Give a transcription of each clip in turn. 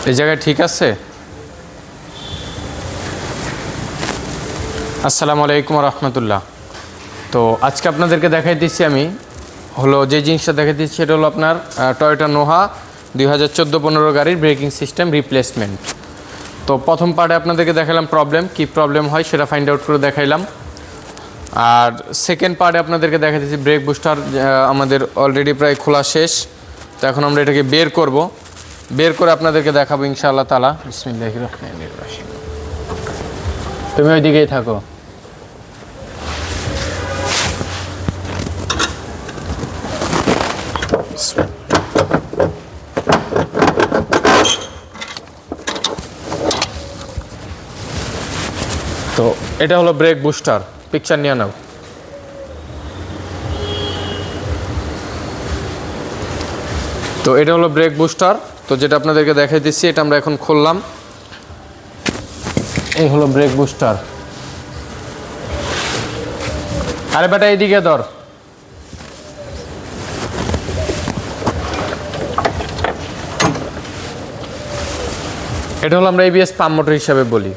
এই জায়গায় ঠিক আছে? আসসালামু আলাইকুম রহমতুল্লাহ। তো আজকে আপনাদেরকে দেখাই দিচ্ছি আমি হলো যে জিনিসটা দেখাই দিচ্ছি সেটা হলো আপনার টয়োটা নোহা 2014-15 গাড়ির ব্রেকিং সিস্টেম রিপ্লেসমেন্ট। তো প্রথম পার্টে আপনাদেরকে দেখালাম কি প্রবলেম হয় সেটা ফাইন্ড আউট করে দেখাইলাম। আর সেকেন্ড পার্টে আপনাদেরকে দেখা দিচ্ছি ব্রেক বুস্টার আমাদের অলরেডি প্রায় খোলা শেষ। তো এখন আমরা এটাকে বের করে আপনাদেরকে দেখাবো ইনশাআল্লাহ তাআলা। বিসমিল্লাহির রহমানির রহিম। তুমি ওইদিকেই থাকো। তো এটা হলো ব্রেক বুস্টার, পিকচার নিয়ে নাও। তো এটা হলো ব্রেক বুস্টার। তো যেটা আপনাদেরকে দেখাই দিচ্ছি এটা আমরা এখন খুললাম। এই হলো ব্রেক বুস্টার। আরে বেটা এইদিকে ধর। এটা হলো আমরা এবিএস পাম্প মোটর হিসাবে বলি।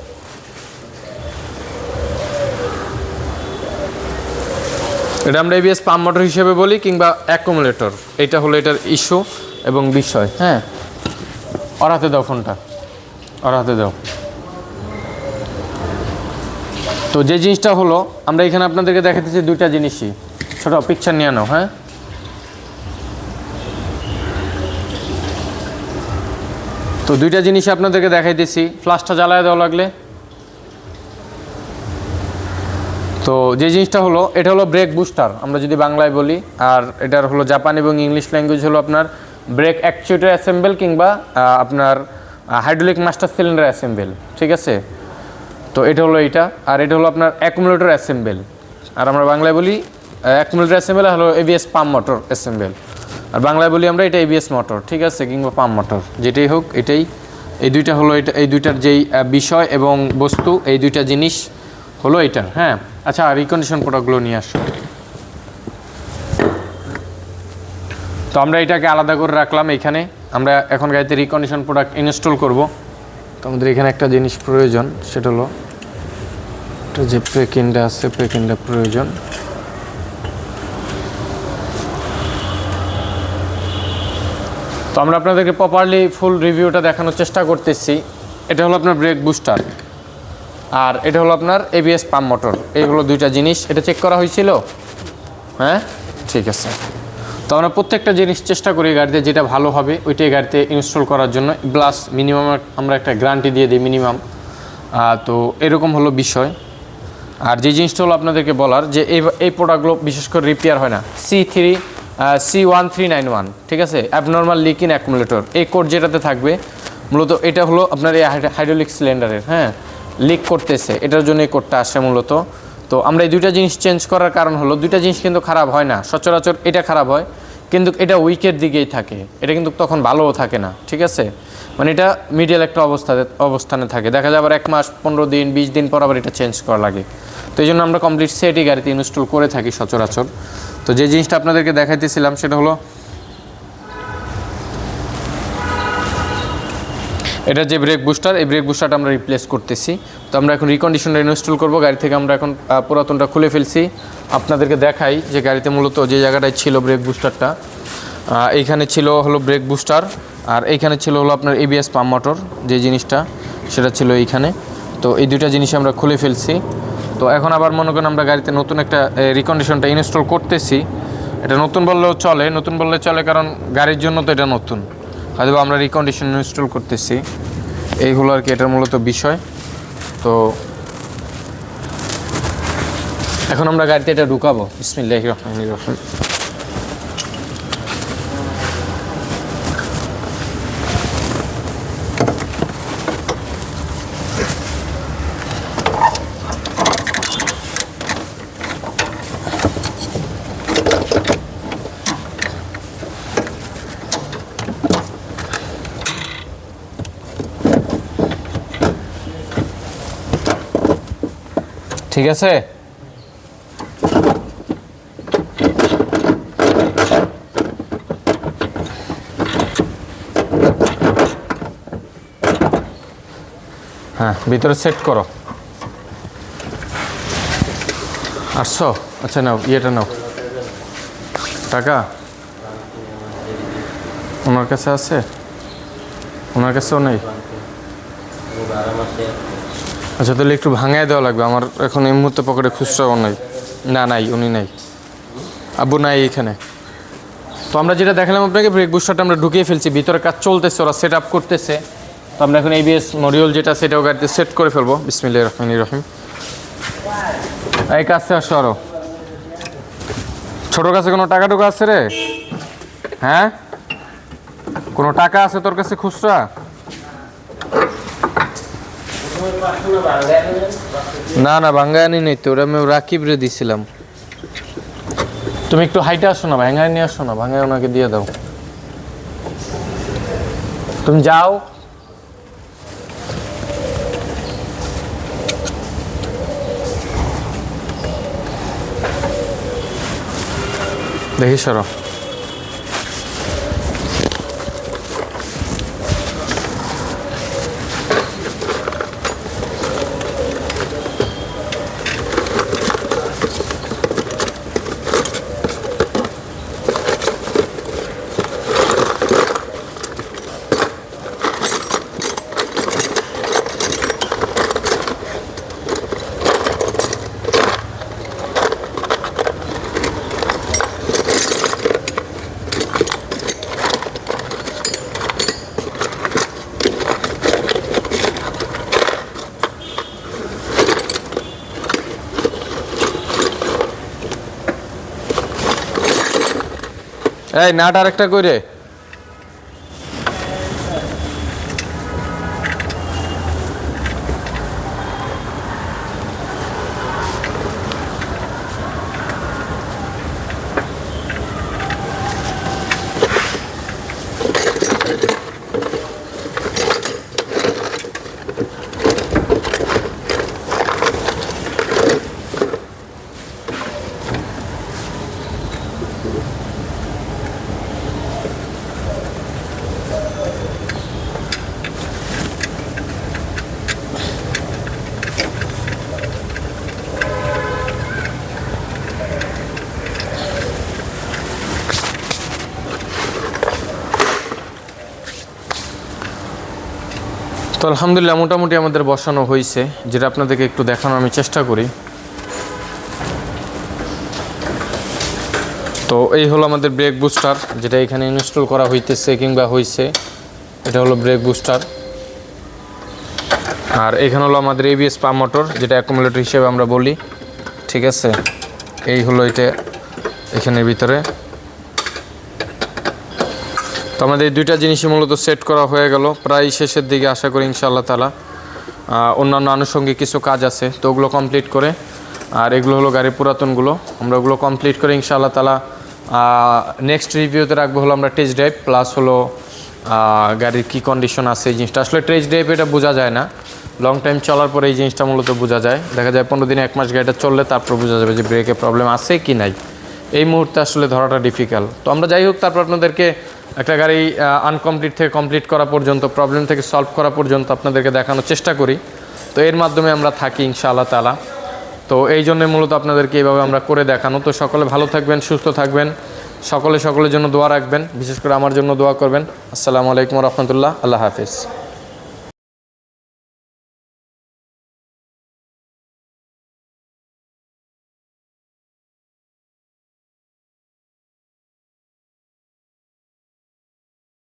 এটা আমরা এবিএস পাম্প মোটর হিসেবে বলি কিংবা অ্যাকুমুলেটর। এটা হলো এটার ইস্যু এবং বিষয়। হ্যাঁ, ওর হাতে দাও ফোনটা, ওর হাতে দাও। তো যে জিনিসটা হলো আমরা এখানে আপনাদেরকে দেখাতেছি দুইটা জিনিসই। ছোট পিকচার নিয়ে নাও। হ্যাঁ, তো দুইটা জিনিস আপনাদেরকে দেখাইতেছি। ফ্ল্যাশটা জ্বালায় দেওয়া লাগলে। তো যে জিনিসটা হলো এটা হলো ব্রেক বুস্টার আমরা যদি বাংলায় বলি, আর এটার হলো জাপান এবং ইংলিশ ল্যাঙ্গুয়েজ হলো আপনার ব্রেক অ্যাকচুয়েটর অ্যাসেম্বল কিংবা আপনার হাইড্রোলিক মাস্টার সিলিন্ডার অ্যাসেম্বল। ঠিক আছে? তো এটা হলো এইটা, আর এটা হলো আপনার অ্যাকুমুলেটর অ্যাসেম্বল। আর আমরা বাংলায় বলি অ্যাকুমুলেটর অ্যাসেম্বল হলো এবিএস পাম্প মোটর অ্যাসেম্বল। আর বাংলায় বলি আমরা এটা এবিএস মোটর। ঠিক আছে? কিংবা পাম্প মোটর, যেটাই হোক এটাই। এই দুইটা হলো এটা, এই দুইটার যেই বিষয় এবং বস্তু, এই দুইটা জিনিস হলো এটা। হ্যাঁ, আচ্ছা, রিকন্ডিশন প্রোডাক্টগুলো নিয়ে আসো। তো আমরা এটাকে আলাদা করে রাখলাম এখানে। আমরা এখন গাড়িতে রিকন্ডিশন প্রোডাক্ট ইনস্টল করব। তো আমাদের এখানে একটা জিনিস প্রয়োজন, সেটা হলো এটা যে প্রেকিনটা আছে, প্রেকিনটা প্রয়োজন। তো আমরা আপনাদেরকে প্রপারলি ফুল রিভিউটা দেখানোর চেষ্টা করতেছি। এটা হলো আপনার ব্রেক বুস্টার, আর এটা হলো আপনার এবিএস পাম্প মোটর। এইগুলো দুইটা জিনিস। এটা চেক করা হয়েছিল? হ্যাঁ, ঠিক আছে। তো আমরা প্রত্যেকটা জিনিস চেষ্টা করি গাড়িতে যেটা ভালো হবে ওইটাই গাড়িতে ইনস্টল করার জন্য। প্লাস মিনিমাম আমরা একটা গ্যারান্টি দিয়ে দিই মিনিমাম। তো এরকম হলো বিষয়। আর যে জিনিসটা হলো আপনাদেরকে বলার যে এই প্রোডাক্টগুলো বিশেষ করে রিপেয়ার হয় না। C1391, ঠিক আছে? অ্যাবনর্মাল লিক ইন অ্যাকুমুলেটর, এই কোড যেটাতে থাকবে মূলত এটা হলো আপনার এই হাইড্রোলিক সিলিন্ডারের। হ্যাঁ, লিক করতেছে, এটার জন্য এই কোডটা আসে মূলত। তো আমরা এই দুইটা জিনিস চেঞ্জ করার কারণ হলো দুইটা জিনিস কিন্তু খারাপ হয় না সচরাচর। এটা খারাপ হয় কিন্তু এটা উইকের দিকেই থাকে, এটা কিন্তু তখন ভালোও থাকে না। ঠিক আছে? মানে এটা মিডিয়াল একটা অবস্থানে থাকে। দেখা যায় আবার 1 মাস 15 দিন 20 দিন পর আবার এটা চেঞ্জ করা লাগে। তো এই জন্য আমরা কমপ্লিট সেটই গাড়িতে ইনস্টল করে থাকি সচরাচর। তো যে জিনিসটা আপনাদেরকে দেখাইতেছিলাম সেটা হলো এটা যে ব্রেক বুস্টার, এই ব্রেক বুস্টারটা আমরা রিপ্লেস করতেছি। তো আমরা এখন রিকন্ডিশনটা ইনস্টল করব। গাড়ি থেকে আমরা এখন পুরাতনটা খুলে ফেলছি। আপনাদেরকে দেখাই যে গাড়িতে মূলত যে জায়গাটায় ছিল ব্রেক বুস্টারটা, এইখানে ছিল হলো ব্রেক বুস্টার, আর এইখানে ছিল হলো আপনার এবিএস পাম্প মোটর যে জিনিসটা, সেটা ছিল এইখানে। তো এই দুইটা জিনিস আমরা খুলে ফেলছি। তো এখন আবার মনে করেন আমরা গাড়িতে নতুন একটা রিকন্ডিশনটা ইনস্টল করতেছি। এটা নতুন বললেও চলে, কারণ গাড়ির জন্য তো এটা নতুন। হয়তো আমরা রিকন্ডিশন ইনস্টল করতেছি, এইগুলো আর কি এটার মূলত বিষয়। তো এখন আমরা গাড়িতে এটা ঢুকাবো। বিসমিল্লাহির রহমানির রহিম। ঠিক আছে? হ্যাঁ ভিতরে সেট করো। আসছো? আচ্ছা নাও, ইয়েটা নাও, টাকা ওনার কাছে আছে? ওনার কাছেও নেই? আচ্ছা তাহলে একটু ভাঙায় দেওয়া লাগবে, আমার এখন এই মুহূর্তে পকেটে খুচরাও নাই। না নাই, উনি নাই, আব্বু নাই এখানে। তো আমরা যেটা দেখালাম আপনাকে, ব্রেক বুস্টারটা আমরা ঢুকিয়ে ফেলছি, ভিতরে কাজ চলতেছে, ওরা সেট আপ করতেছে। তো আমরা এখন ABS মডিউল যেটা সেটাও গাড়িতে সেট করে ফেলবো। বিসমিল্লাহির রহমানির রহিম। এই কাছে আসো আরো। ছোটোর কাছে কোনো টাকা টুকা আছে রে? হ্যাঁ, কোনো টাকা আছে তোর কাছে খুচরা? না না ভাঙ্গায় আনি নেই তো, ওরা আমি রাকিব রে দিছিলাম। তুমি একটু হাইটে আসো না, ভাঙ্গায় নিয়ে আসো না, ভাঙ্গায় ওনাকে দিয়ে দাও। তুমি যাও। দেখি সরো। এই নাট আরেকটা করে। তো আলহামদুলিল্লাহ মোটামুটি আমাদের বসানো হয়েছে, যেটা আপনাদেরকে একটু দেখানোর আমি চেষ্টা করি। তো এই হলো আমাদের ব্রেক বুস্টার, যেটা এখানে ইনস্টল করা হইতেছে কিংবা হয়েছে। এটা হলো ব্রেক বুস্টার। আর এখানে হলো আমাদের ABS পাম্প মোটর, যেটা অ্যাকুমুলেটর হিসেবে আমরা বলি। ঠিক আছে, এই হলো এটা এখানের ভিতরে। তো আমাদের এই দুইটা জিনিসই মূলত সেট করা হয়ে গেল, প্রায় শেষের দিকে আশা করি ইনশাআল্লাহ তাআলা। অন্যান্য আনুষঙ্গিক কিছু কাজ আছে, তো ওগুলো কমপ্লিট করে, আর এগুলো হলো গাড়ির পুরাতনগুলো, আমরা ওগুলো কমপ্লিট করে ইনশাআল্লাহ তাআলা নেক্সট রিভিউতে রাখবো হলো আমরা টেস্ট ড্রাইভ, প্লাস হলো গাড়ির কী কন্ডিশন আছে এই জিনিসটা। আসলে টেস্ট ড্রাইভ এটা বোঝা যায় না, লং টাইম চলার পরে এই জিনিসটা মূলত বোঝা যায়। দেখা যায় 15 দিনে 1 মাস গাড়িটা চললে তারপর বোঝা যাবে যে ব্রেকে প্রবলেম আছে কি নাই। এই মুহূর্তে আসলে ধরাটা ডিফিকাল্ট। তো আমরা যাই হোক, তারপর আপনাদেরকে একটা গাড়ি আনকমপ্লিট থেকে কমপ্লিট করা পর্যন্ত, প্রবলেম থেকে সলভ করা পর্যন্ত আপনাদেরকে দেখানোর চেষ্টা করি। তো এর মাধ্যমে আমরা থাকি ইনশাআল্লাহ তাআলা। তো এই জন্য মূলত আপনাদেরকে এইভাবে আমরা করে দেখানো। তো সকলে ভালো থাকবেন, সুস্থ থাকবেন, সকলের জন্য দোয়া রাখবেন, বিশেষ করে আমার জন্য দোয়া করবেন। আসসালামু আলাইকুম ওয়া রাহমাতুল্লাহ। আল্লাহ হাফেজ।